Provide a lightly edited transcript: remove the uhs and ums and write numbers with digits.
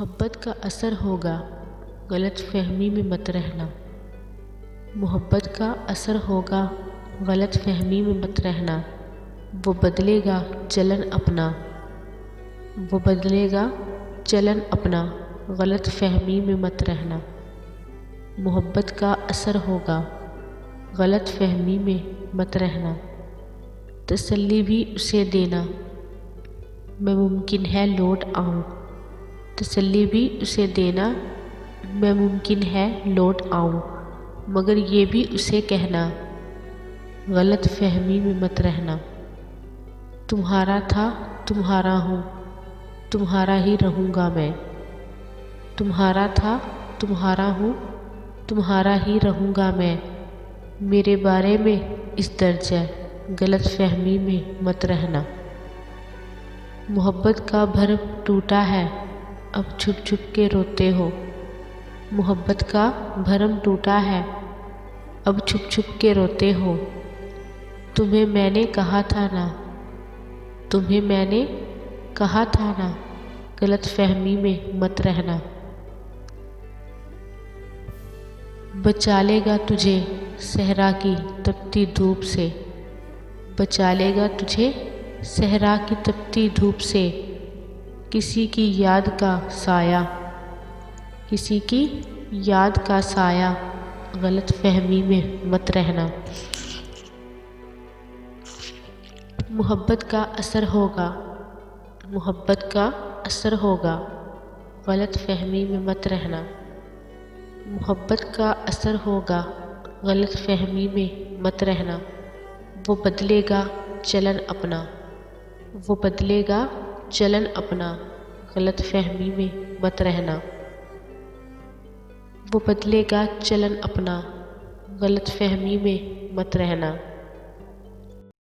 محبت کا اثر ہوگا، غلط فہمی میں مت رہنا۔ محبت کا اثر ہوگا، غلط فہمی میں مت رہنا۔ وہ بدلے گا چلن اپنا، وہ بدلے گا چلن اپنا، غلط فہمی میں مت رہنا۔ محبت کا اثر ہوگا، غلط فہمی میں مت رہنا۔ تسلی بھی اسے دینا، میں ممکن ہے لوٹ آؤں۔ تسلی بھی اسے دینا، میں ممکن ہے لوٹ آؤں، مگر یہ بھی اسے کہنا، غلط فہمی میں مت رہنا۔ تمہارا تھا تمہارا ہوں، تمہارا ہی رہوں گا میں۔ تمہارا تھا تمہارا ہوں، تمہارا ہی رہوں گا میں۔ میرے بارے میں اس درجہ غلط فہمی میں مت رہنا۔ محبت کا بھرم ٹوٹا ہے، اب چھپ چھپ کے روتے ہو۔ محبت کا بھرم ٹوٹا ہے، اب چھپ چھپ کے روتے ہو۔ تمہیں میں نے کہا تھا نا، تمہیں میں نے کہا تھا نا، غلط فہمی میں مت رہنا۔ بچا لے گا تجھے صحرا کی تپتی دھوپ سے، بچا لے گا تجھے صحرا کی تپتی دھوپ سے۔ کسی کی یاد کا سایہ، کسی کی یاد کا سایہ، غلط فہمی میں مت رہنا۔ محبت کا اثر ہوگا، محبت کا اثر ہوگا، غلط فہمی میں مت رہنا۔ محبت کا اثر ہوگا، غلط فہمی میں مت رہنا۔ وہ بدلے گا چلن اپنا، وہ بدلے گا چلن اپنا، غلط فہمی میں مت رہنا۔ وہ بدلے گا چلن اپنا، غلط فہمی میں مت رہنا۔